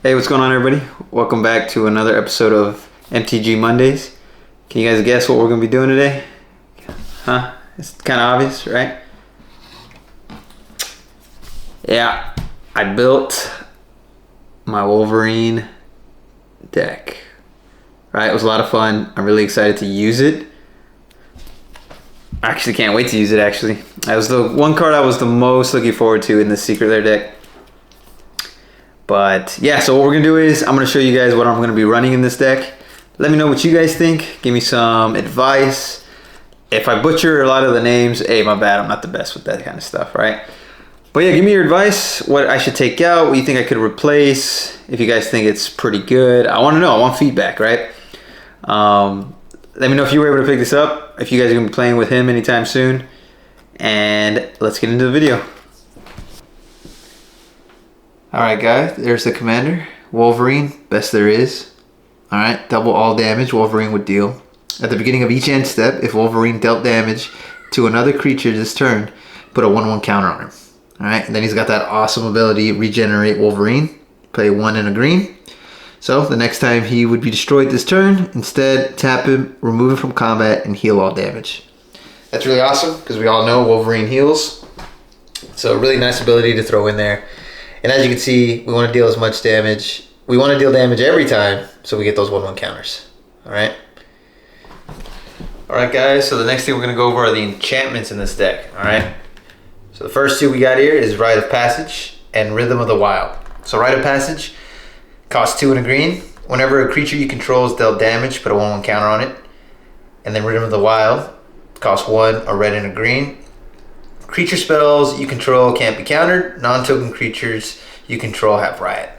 Hey, what's going on, everybody? Welcome back to another episode of MTG Mondays. Can you guys guess what we're going to be doing today? Huh? It's kind of obvious, right? Yeah, I built my Wolverine deck. Right, it was a lot of fun. I'm really excited to use it. I actually can't wait to use it, actually. That was the one card I was the most looking forward to in the Secret Lair deck. But yeah, so what we're gonna do is I'm gonna show you guys what I'm gonna be running in this deck. Let me know what you guys think. Give me some advice. If I butcher a lot of the names, hey, my bad. I'm not the best with that kind of stuff, right? But yeah, give me your advice. What I should take out. What you think I could replace. If you guys think it's pretty good. I want to know. I want feedback, right? Let me know if you were able to pick this up. If you guys are gonna be playing with him anytime soon. And let's get into the video. Alright guys, there's the commander. Wolverine, best there is. Alright, double all damage Wolverine would deal. At the beginning of each end step, if Wolverine dealt damage to another creature this turn, put a 1/1 counter on him. Alright, and then he's got that awesome ability, Regenerate Wolverine. Play 1 and a green. So, the next time he would be destroyed this turn, instead tap him, remove him from combat, and heal all damage. That's really awesome, because we all know Wolverine heals. So, really nice ability to throw in there. And as you can see, we want to deal as much damage. We want to deal damage every time, so we get those 1/1 counters. Alright? Alright guys, so the next thing we're going to go over are the enchantments in this deck. Alright? So the first two we got here is Rite of Passage and Rhythm of the Wild. So Rite of Passage costs 2 and a green. Whenever a creature you control is dealt damage, put a 1/1 counter on it. And then Rhythm of the Wild costs 1, a red and a green. Creature spells you control can't be countered. Non-token creatures you control have Riot.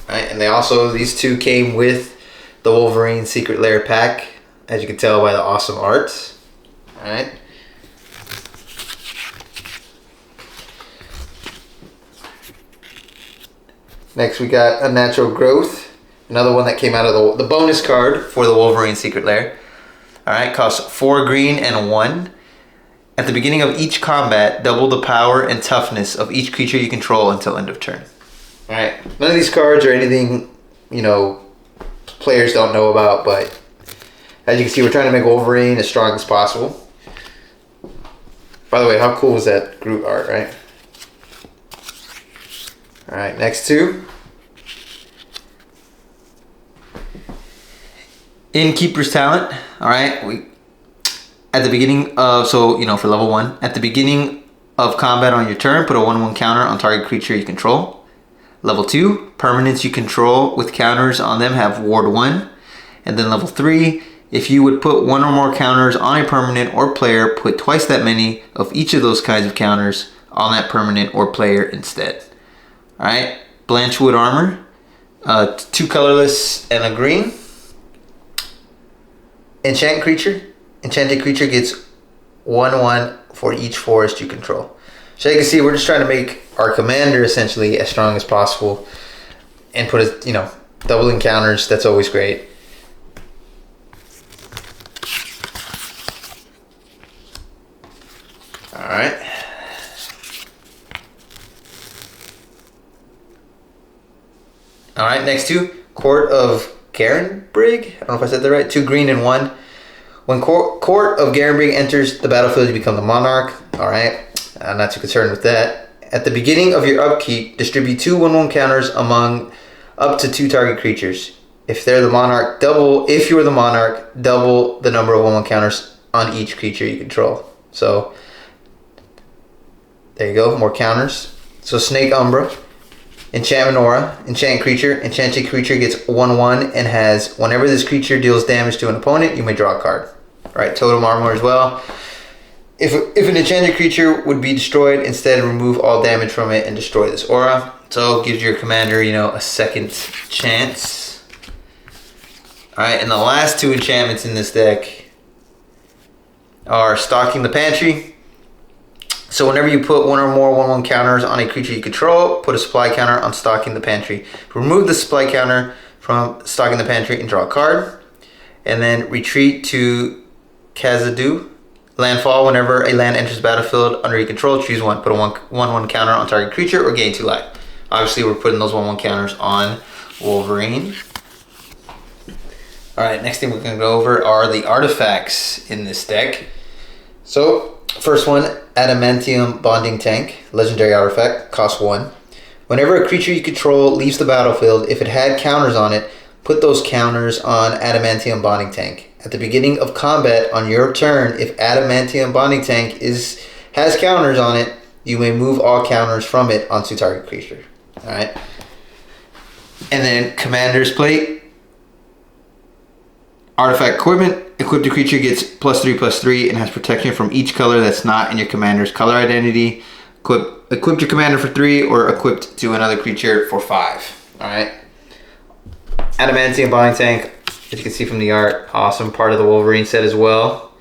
Right? And they also, these two came with the Wolverine Secret Lair pack, as you can tell by the awesome art. Alright. Next we got Unnatural Growth. Another one that came out of the bonus card for the Wolverine Secret Lair. Alright, costs 4 green and a 1. At the beginning of each combat, double the power and toughness of each creature you control until end of turn. Alright, none of these cards are anything, you know, players don't know about, but as you can see, we're trying to make Wolverine as strong as possible. By the way, how cool was that Groot art, right? Alright, next two. Innkeeper's Talent. Alright, at the beginning of, so, you know, for level 1, at the beginning of combat on your turn, put a 1/1 counter on target creature you control. Level 2, permanents you control with counters on them have ward 1. And then level 3, if you would put 1 or more counters on a permanent or player, put twice that many of each of those kinds of counters on that permanent or player instead. Alright, Blanchwood Armor, 2 colorless and a green. Enchant creature. Enchanted creature gets 1/1 for each forest you control. So you can see, we're just trying to make our commander essentially as strong as possible and put a, you know, doubling counters. That's always great. All right. All right. Next two, Court of Garenbrig. I don't know if I said that right. 2 green and 1. When Court of Garenbrig enters the battlefield, you become the monarch. Alright, I'm not too concerned with that. At the beginning of your upkeep, distribute 2 1/1 counters among up to 2 target creatures. If they're the monarch, if you're the monarch, double the number of 1/1 counters on each creature you control. So, there you go, more counters. So Snake Umbra, Enchantment Aura, Enchant Creature. Enchanted creature gets 1/1 and has, whenever this creature deals damage to an opponent, you may draw a card. Right, Totem Armor as well. If an enchanted creature would be destroyed, instead remove all damage from it and destroy this aura. So it gives your commander, you know, a second chance. Alright, and the last 2 enchantments in this deck are Stocking the Pantry. So whenever you put 1 or more 1/1 counters on a creature you control, put a supply counter on Stocking the Pantry. Remove the supply counter from Stocking the Pantry and draw a card. And then retreat to Khazad-dû. Landfall, whenever a land enters the battlefield under your control, choose 1. Put a 1/1 counter on target creature or gain 2 life. Obviously, we're putting those 1/1 counters on Wolverine. Alright, next thing we're going to go over are the artifacts in this deck. So, first one, Adamantium Bonding Tank, legendary artifact, costs 1. Whenever a creature you control leaves the battlefield, if it had counters on it, put those counters on Adamantium Bonding Tank. At the beginning of combat on your turn, if Adamantium Bonding Tank has counters on it, you may move all counters from it onto target creature. Alright. And then Commander's Plate. Artifact equipment. Equipped creature gets +3/+3 and has protection from each color that's not in your commander's color identity. Equip your commander for 3 or equipped to another creature for 5. Alright. Adamantium Bonding Tank. As you can see from the art, awesome, part of the Wolverine set as well.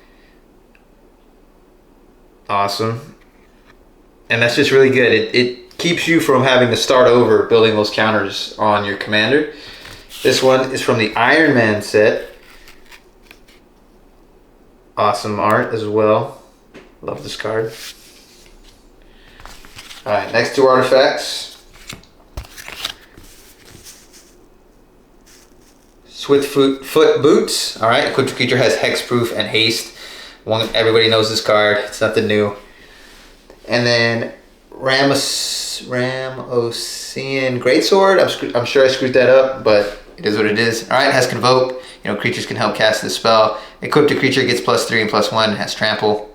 Awesome. And that's just really good. It keeps you from having to start over building those counters on your commander. This one is from the Iron Man set. Awesome art as well. Love this card. Alright, next 2 artifacts. Swiftfoot Boots. Alright, equipped creature has hexproof and haste. Everybody knows this card. It's nothing new. And then Ramosian Greatsword. I'm sure I screwed that up, but it is what it is. Alright, it has Convoke. Creatures can help cast this spell. Equipped a creature gets +3 and +1 and has Trample.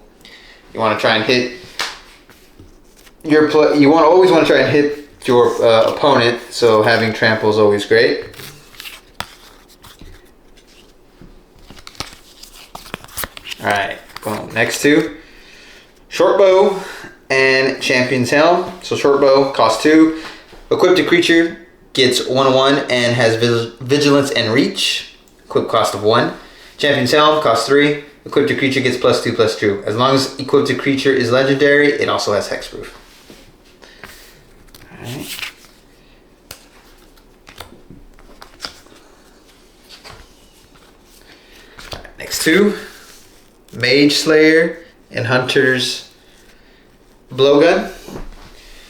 You want to try and hit your always want to try and hit your opponent, so having Trample is always great. Alright, boom. Next 2. Short Bow and Champion's Helm. So Short Bow costs 2. Equipped a creature gets 1/1 and has Vigilance and Reach. Equip cost of 1. Champion's Helm costs 3. Equipped a creature gets +2/+2. As long as equipped a creature is legendary, it also has hexproof. Alright. Next 2. Mage Slayer and Hunter's Blowgun.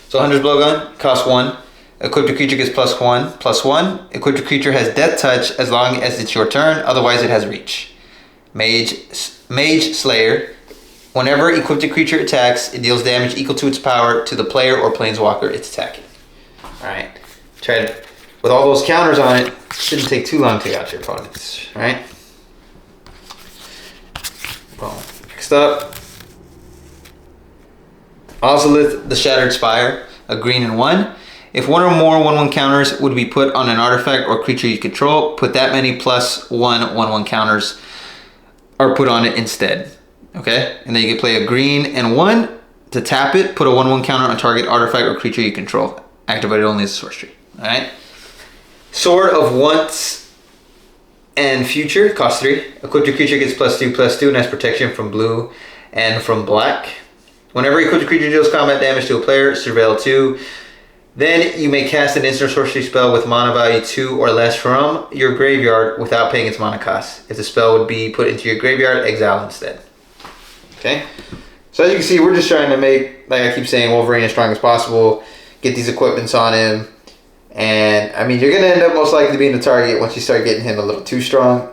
So Hunter's Blowgun costs 1. Equipped creature gets +1/+1. Equipped creature has Death Touch as long as it's your turn, otherwise it has Reach. Mage Slayer. Whenever equipped creature attacks, it deals damage equal to its power to the player or planeswalker it's attacking. Alright. With all those counters on it, shouldn't take too long to take out your opponents. Alright. Boom. Next up, Ozolith the Shattered Spire, a green and 1. If one or more 1/1 counters would be put on an artifact or creature you control, put that many +1/1/1 counters are put on it instead. Okay? And then you can play a green and 1 to tap it, put a 1/1 counter on target artifact or creature you control. Activate it only as a sorcery. Alright? Sword of Once and Future costs 3. Equipped your creature gets +2/+2 and has protection from blue and from black. Whenever equipped creature deals combat damage to a player, surveil 2. Then you may cast an instant sorcery spell with mana value 2 or less from your graveyard without paying its mana cost. If the spell would be put into your graveyard, exile instead. Okay? So as you can see, we're just trying to make, like I keep saying, Wolverine as strong as possible. Get these equipments on him. And, I mean, you're going to end up most likely being the target once you start getting him a little too strong.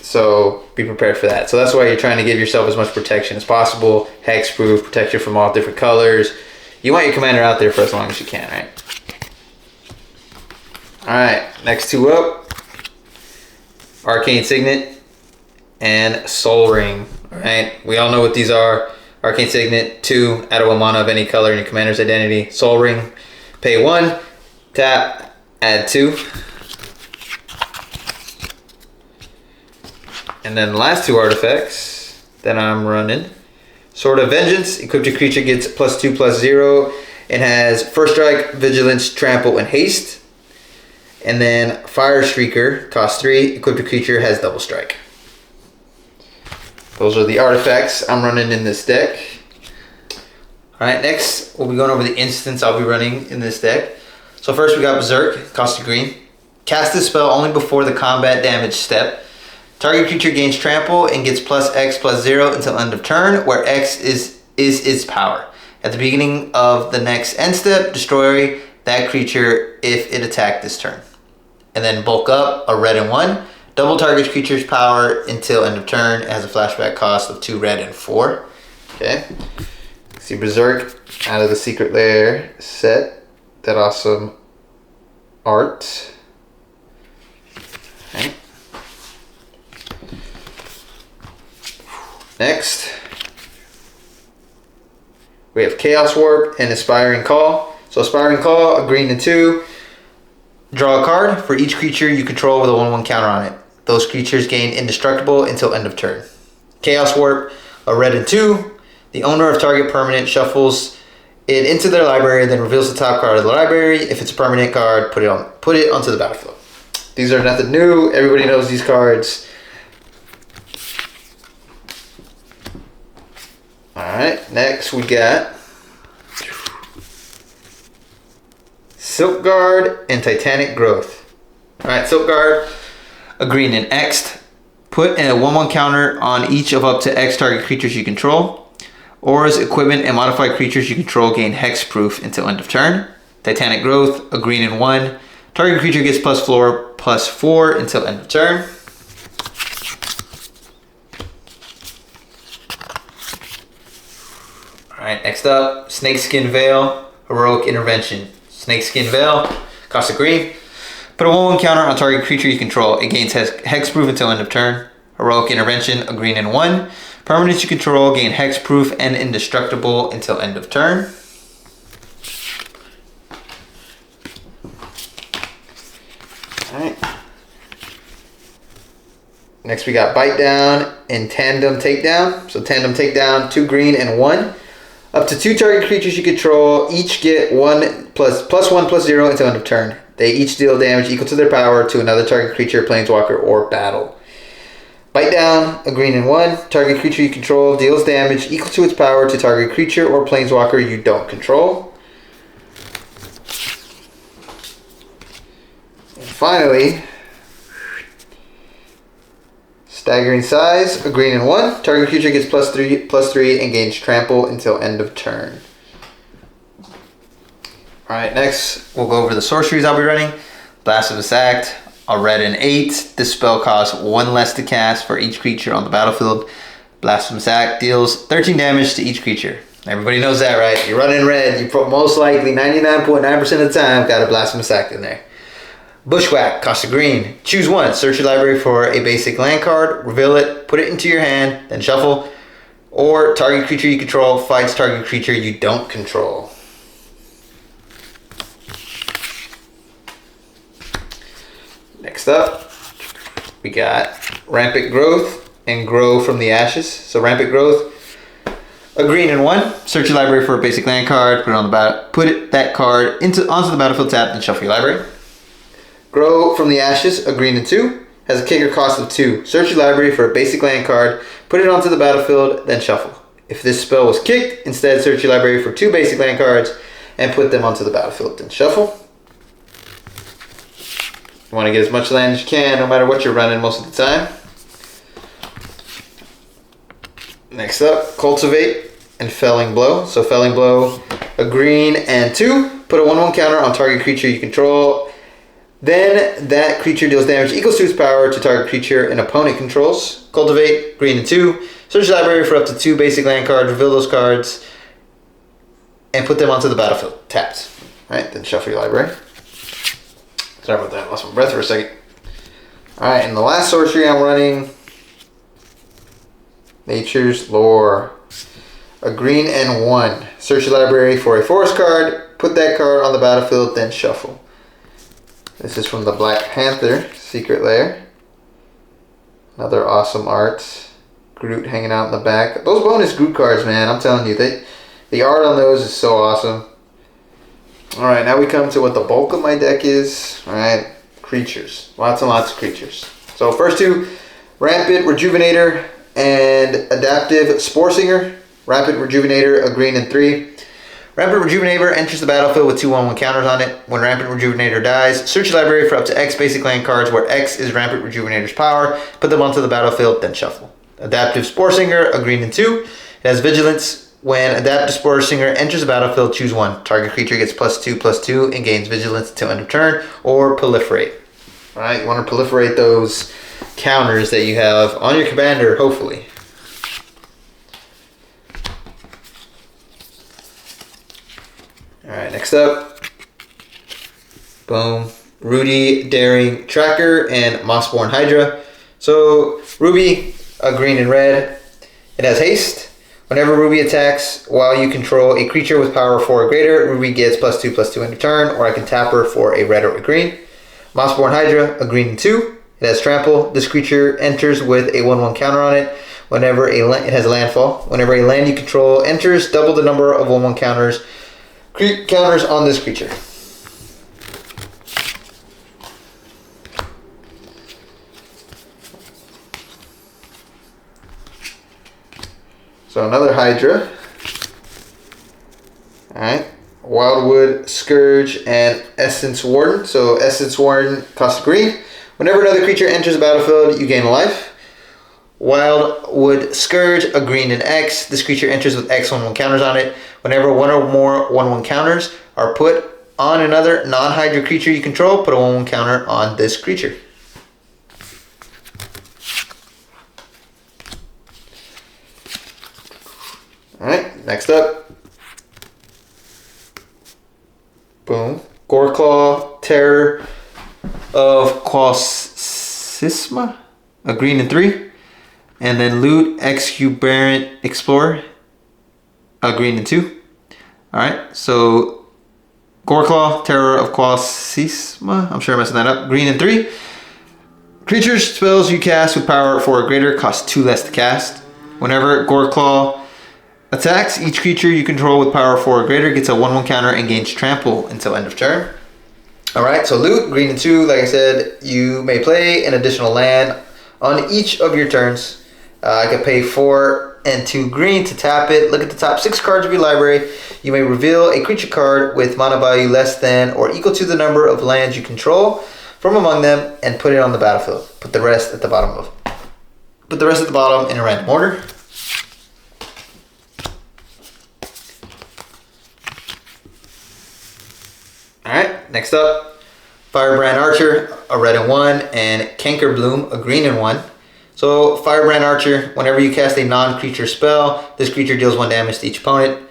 So be prepared for that. So that's why you're trying to give yourself as much protection as possible. Hexproof, protection from all different colors. You want your commander out there for as long as you can, right? Alright, next 2 up. Arcane Signet and Soul Ring. Alright, we all know what these are. Arcane Signet, 2, add a 1 mana of any color in your commander's identity. Soul Ring, pay 1, tap, add 2. And then the last 2 artifacts that I'm running. Sword of Vengeance, equipped your creature gets +2/+0 and has First Strike, Vigilance, Trample, and Haste. And then Fire Streaker, costs 3, equipped your creature has Double Strike. Those are the artifacts I'm running in this deck. Alright, next we'll be going over the instants I'll be running in this deck. So first we got Berserk, costs 2 green. Cast this spell only before the combat damage step. Target creature gains Trample and gets +X/+0 until end of turn, where X is its power. At the beginning of the next end step, destroy that creature if it attacked this turn. And then bulk up, a red and 1. Double target creature's power until end of turn. It has a flashback cost of 2 red and 4. Okay. See Berserk out of the Secret Lair set. That awesome art. Okay. Next, we have Chaos Warp and Aspiring Call. So Aspiring Call, a green and 2. Draw a card for each creature you control with a 1/1 counter on it. Those creatures gain indestructible until end of turn. Chaos Warp, a red and 2. The owner of target permanent shuffles it into their library, then reveals the top card of the library. If it's a permanent card, put it onto the battlefield. These are nothing new. Everybody knows these cards. Alright, next we got Silk Guard and Titanic Growth. Alright, Silk Guard, a green and X'd. Put a 1/1 counter on each of up to X target creatures you control. Auras, equipment, and modified creatures you control gain hexproof until end of turn. Titanic Growth, a green and 1. Target creature gets +4/+4 until end of turn. Alright, next up, Snakeskin Veil, Heroic Intervention. Snakeskin Veil, cost a green. Put a 1/1 counter on target creature you control. It gains hexproof until end of turn. Heroic Intervention, a green and 1. Permanents you control gain hexproof and indestructible until end of turn. Alright. Next we got Bite Down and Tandem Takedown. So Tandem Takedown, 2 green and 1. Up to 2 target creatures you control each get +1/+0 until end of turn. They each deal damage equal to their power to another target creature, planeswalker, or battle. Bite Down, a green and 1. Target creature you control deals damage equal to its power to target creature or planeswalker you don't control. And finally, Staggering Size, a green and 1. Target creature gets +3/+3 and gains trample until end of turn. Alright, next we'll go over the sorceries I'll be running. Blasphemous Act, a red and 8. This spell costs 1 less to cast for each creature on the battlefield. Blasphemous Act deals 13 damage to each creature. Everybody knows that, right? You're running red, you most likely 99.9% of the time got a Blasphemous Act in there. Bushwhack, cost a green. Choose one. Search your library for a basic land card, reveal it, put it into your hand, then shuffle. Or target creature you control fights target creature you don't control. Next up, we got Rampant Growth and Grow from the Ashes. So Rampant Growth, a green and 1. Search your library for a basic land card, put that card onto the battlefield tab, then shuffle your library. Grow from the Ashes, a green and 2. Has a kicker cost of 2. Search your library for a basic land card, put it onto the battlefield, then shuffle. If this spell was kicked, instead search your library for 2 basic land cards and put them onto the battlefield, then shuffle. You want to get as much land as you can, no matter what you're running most of the time. Next up, Cultivate and Felling Blow. So Felling Blow, a green and 2. Put a 1/1 counter on target creature you control. Then that creature deals damage equals to its power to target creature an opponent controls. Cultivate, green and 2. Search your library for up to 2 basic land cards, reveal those cards, and put them onto the battlefield, tapped. Alright, then shuffle your library. Sorry about that, I lost my breath for a second. Alright, and the last sorcery I'm running, Nature's Lore. A green and 1. Search your library for a forest card, put that card on the battlefield, then shuffle. This is from the Black Panther Secret Lair. Another awesome art. Groot hanging out in the back. Those bonus Groot cards, man, I'm telling you, the art on those is so awesome. Alright, now we come to what the bulk of my deck is. Alright, creatures. Lots and lots of creatures. So first 2, Rampant Rejuvenator and Adaptive Spore Singer. Rampant Rejuvenator, a green and 3. Rampant Rejuvenator enters the battlefield with 2 1/1 counters on it. When Rampant Rejuvenator dies, search your library for up to X basic land cards where X is Rampant Rejuvenator's power, put them onto the battlefield, then shuffle. Adaptive Spore Singer, a green and 2. It has Vigilance. When Adaptive Spore Singer enters the battlefield, choose one. Target creature gets +2/+2 and gains Vigilance until end of turn, or Proliferate. All right, you want to proliferate those counters that you have on your commander, hopefully. All right, next up, boom, Rudy Daring Tracker and Mossborn Hydra. So Ruby, a green and red, it has haste. Whenever Ruby attacks while you control a creature with power 4 or greater, Ruby gets +2/+2 end of turn, or I can tap her for a red or a green. Mossborn Hydra, a green and 2. It has trample. This creature enters with a 1/1 counter on it. Whenever it has a landfall. Whenever a land you control enters, double the number of 1/1 counters on this creature. So another Hydra. Alright. Wildwood Scourge and Essence Warden. So Essence Warden costs green. Whenever another creature enters the battlefield, you gain a life. Wildwood Scourge, a green and X. This creature enters with X 1/1 counters on it. Whenever one or more 1/1 counters are put on another non-Hydra creature you control, put a 1/1 counter on this creature. Alright, next up. Boom. Goreclaw, Terror of Quasisma, a green and 3. And then Loot, Exuberant Explorer, a green and 2. Alright, so Goreclaw, Terror of Quasisma, I'm sure I'm messing that up, green and 3. Creatures, spells you cast with power 4 or greater cost 2 less to cast. Whenever Goreclaw attacks, each creature you control with power 4 or greater gets a 1/1 counter and gains trample until end of turn. Alright, so Loot, green and 2, like I said, you may play an additional land on each of your turns. I could pay 4 and 2 green to tap it. Look at the top 6 cards of your library. You may reveal a creature card with mana value less than or equal to the number of lands you control from among them and put it on the battlefield. Put the rest at the bottom in a random order. Alright, next up, Firebrand Archer, a red and 1, and Cankerbloom, a green and 1. So, Firebrand Archer, whenever you cast a non-creature spell, this creature deals 1 damage to each opponent.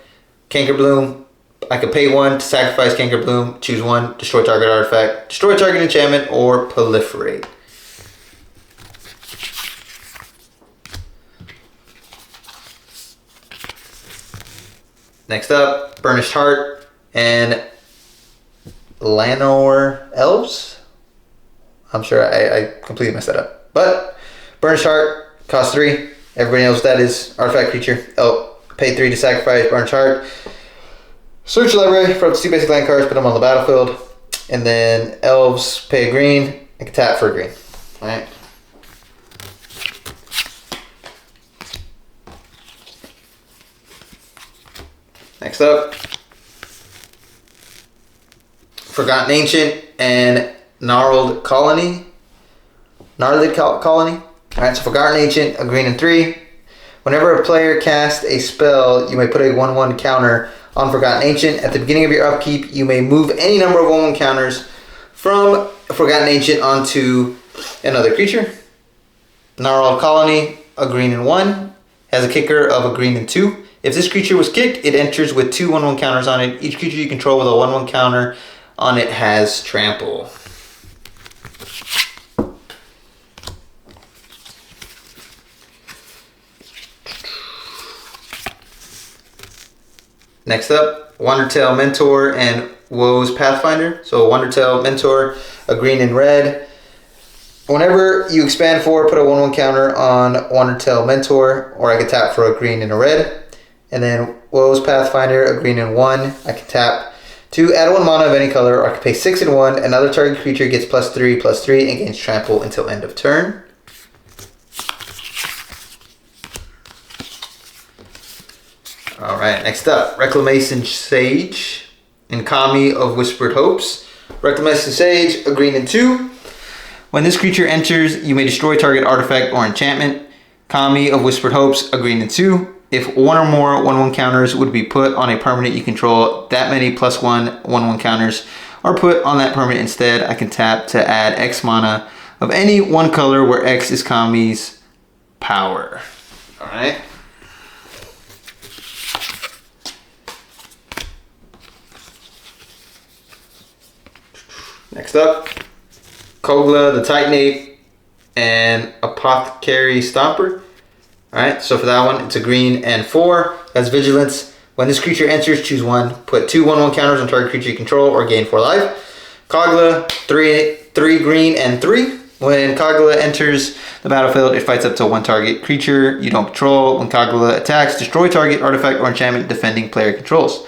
Cankerbloom, I could pay 1 to sacrifice Cankerbloom, choose 1, destroy target artifact, destroy target enchantment, or proliferate. Next up, Burnished Heart and Lanor Elves. I'm sure I completely messed that up. But Burnished Heart costs 3. Everybody knows what that is. Artifact creature. Oh, pay 3 to sacrifice Burnished Heart. Search your library for up to 2 basic land cards, put them on the battlefield. And then Elves, pay a green. I can tap for a green. Alright. Next up, Forgotten Ancient and Gnarled Colony. Alright, so Forgotten Ancient, a green and 3. Whenever a player casts a spell, you may put a 1/1 counter on Forgotten Ancient. At the beginning of your upkeep, you may move any number of 1/1 counters from Forgotten Ancient onto another creature. Gnarled Colony, a green and 1, has a kicker of a green and 2. If this creature was kicked, it enters with 2 1/1 counters on it. Each creature you control with a 1/1 counter on it has trample. Next up, Wandertail Mentor and Woe's Pathfinder. So Wandertail Mentor, a green and red. Whenever you expand 4, put a 1/1 counter on Wandertail Mentor, or I can tap for a green and a red. And then Woe's Pathfinder, a green and 1. I can tap to add 1 mana of any color, or I can pay 6 and 1. Another target creature gets +3/+3 and gains trample until end of turn. Alright, next up, Reclamation Sage and Kami of Whispered Hopes. Reclamation Sage, a green and 2. When this creature enters, you may destroy target artifact or enchantment. Kami of Whispered Hopes, a green and 2. If 1 or more 1/1 counters would be put on a permanent you control, that many +1 1/1 counters are put on that permanent instead. I can tap to add X mana of any one color where X is Kami's power. All right. Next up, Kogla, the Titanate, and Apothecary Stomper. Alright, so for that one, it's a green and 4. That's Vigilance. When this creature enters, choose 1. Put 2 1/1 counters on target creature you control or gain 4 life. Kogla, 3 green and 3. When Kogla enters the battlefield, it fights up to 1 target creature you don't control. When Kogla attacks, destroy target artifact or enchantment defending player controls.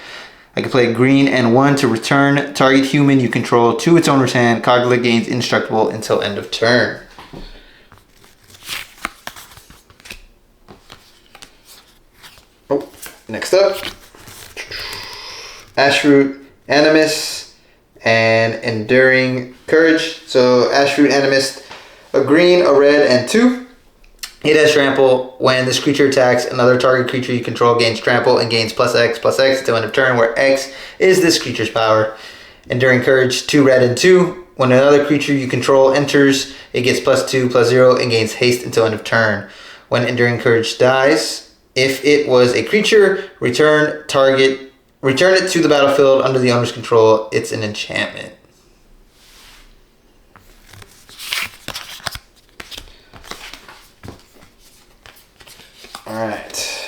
I can play green and 1 to return target human you control to its owner's hand. Kogla gains indestructible until end of turn. Oh, next up, Ashroot, Animist, and Enduring Courage. So Ashroot, Animist, a green, a red, and 2. It has trample. When this creature attacks, another target creature you control gains trample and gains +X until end of turn, where X is this creature's power. Enduring Courage, 2 red and 2. When another creature you control enters, it gets +2/+0 and gains haste until end of turn. When Enduring Courage dies, if it was a creature, return it to the battlefield under the owner's control. It's an enchantment. Alright.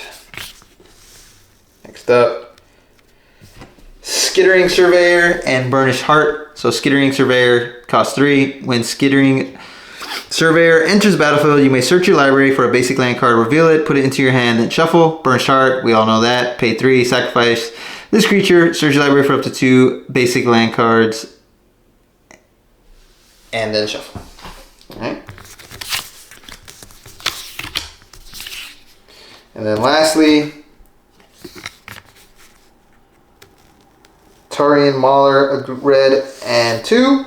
Next up, Skittering Surveyor and Burnished Heart. So Skittering Surveyor costs 3. When Skittering Surveyor enters the battlefield, you may search your library for a basic land card, reveal it, put it into your hand, then shuffle. Burnished Heart, we all know that. Pay 3, sacrifice this creature, search your library for up to 2 basic land cards, and then shuffle. Alright. And then lastly, Tarian Mauler, a red and 2.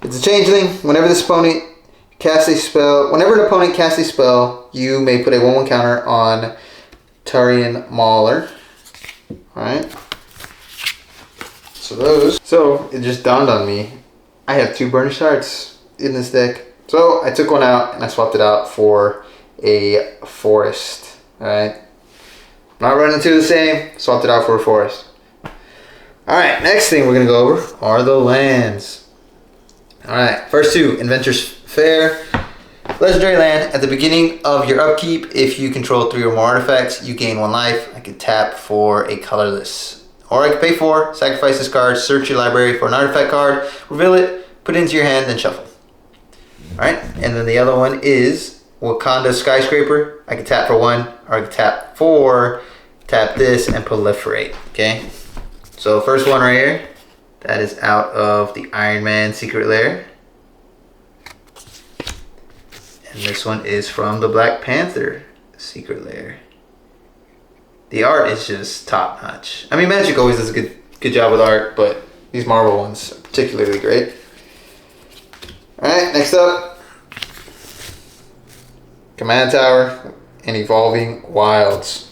It's a changeling. Whenever an opponent casts a spell, you may put a 1/1 counter on Tarian Mauler. Alright. So it just dawned on me. I have 2 Burnished Hearts in this deck. So I took one out and I swapped it out for a forest. Alright. Not running 2 the same. Swapped it out for a forest. Alright, next thing we're going to go over are the lands. Alright, first 2, Inventor's Fair. Legendary land. At the beginning of your upkeep, if you control 3 or more artifacts, you gain 1 life. I can tap for a colorless. Or I can pay 4, sacrifice this card, search your library for an artifact card, reveal it, put it into your hand, then shuffle. Alright, and then the other one is Wakanda Skyscraper. I can tap for 1, or I can tap 4, tap this, and proliferate. Okay? So first one right here, that is out of the Iron Man Secret Lair. And this one is from the Black Panther Secret Lair. The art is just top notch. I mean, Magic always does a good job with art, but these Marvel ones are particularly great. Alright, next up, Command Tower and Evolving Wilds.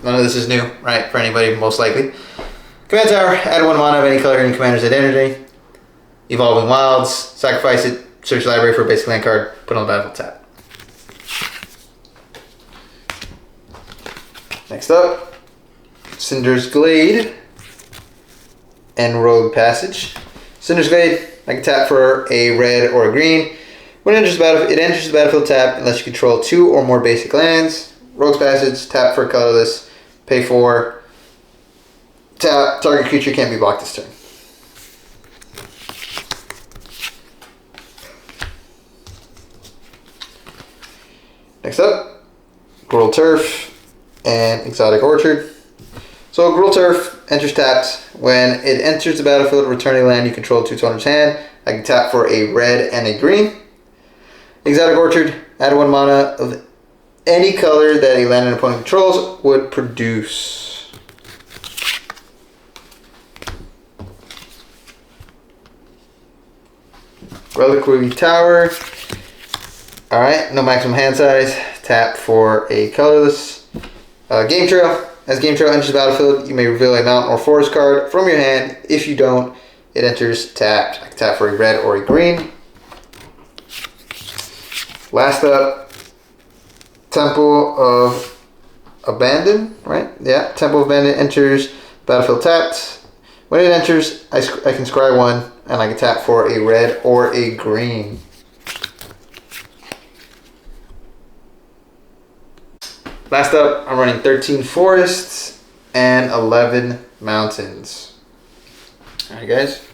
None of this is new, right, for anybody, most likely. Command Tower, add 1 mana of any color in your commander's identity. Evolving Wilds, sacrifice it, search your library for a basic land card, put on the battlefield, tap. Next up, Cinder's Glade and Rogue Passage. Cinder's Glade, I can tap for a red or a green. When it enters the battlefield tap unless you control 2 or more basic lands. Rogue's Passage, tap for colorless, pay 4, tap, target creature can't be blocked this turn. Next up, Gruul Turf and Exotic Orchard. So Gruul Turf enters tapped. When it enters the battlefield, return a land you control to its owner's hand. I can tap for a red and a green. Exotic Orchard, add 1 mana of any color that a land an opponent controls would produce. Reliquary Tower. Alright, no maximum hand size. Tap for a colorless. Game Trail. As Game Trail enters the battlefield, you may reveal a mountain or forest card from your hand. If you don't, it enters tapped. I can tap for a red or a green. Last up, Temple of Abandon, right? Yeah, Temple of Abandon enters battlefield tapped. When it enters, I can scry 1, and I can tap for a red or a green. Last up, I'm running 13 forests and 11 mountains. Alright guys,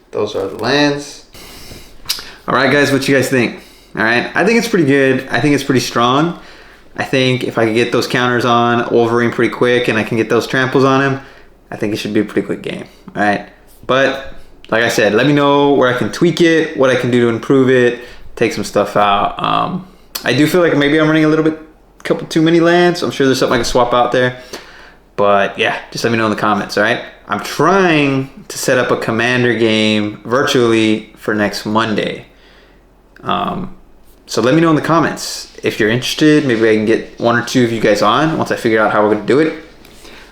those are the lands. Alright guys, what you guys think? Alright, I think it's pretty good. I think it's pretty strong. I think if I could get those counters on Wolverine pretty quick and I can get those tramples on him, I think it should be a pretty quick game. Alright, but like I said, let me know where I can tweak it, what I can do to improve it, take some stuff out. I do feel like maybe I'm running a couple too many lands. I'm sure there's something I can swap out there. But yeah, just let me know in the comments, all right? I'm trying to set up a commander game virtually for next Monday. So let me know in the comments if you're interested. Maybe I can get 1 or 2 of you guys on once I figure out how we're gonna do it.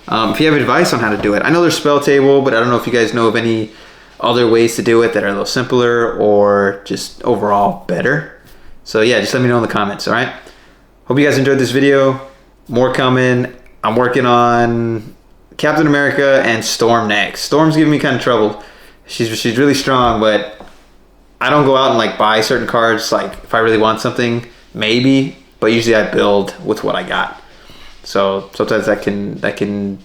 If you have advice on how to do it, I know there's spell table, but I don't know if you guys know of any other ways to do it that are a little simpler or just overall better. So yeah, just let me know in the comments, all right? Hope you guys enjoyed this video. More coming. I'm working on Captain America and Storm next. Storm's giving me kind of trouble. She's really strong, but I don't go out and like buy certain cards. Like if I really want something, maybe, but usually I build with what I got. So sometimes that can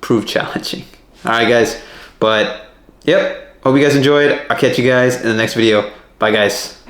prove challenging. All right, guys. But yep. Hope you guys enjoyed. I'll catch you guys in the next video. Bye, guys.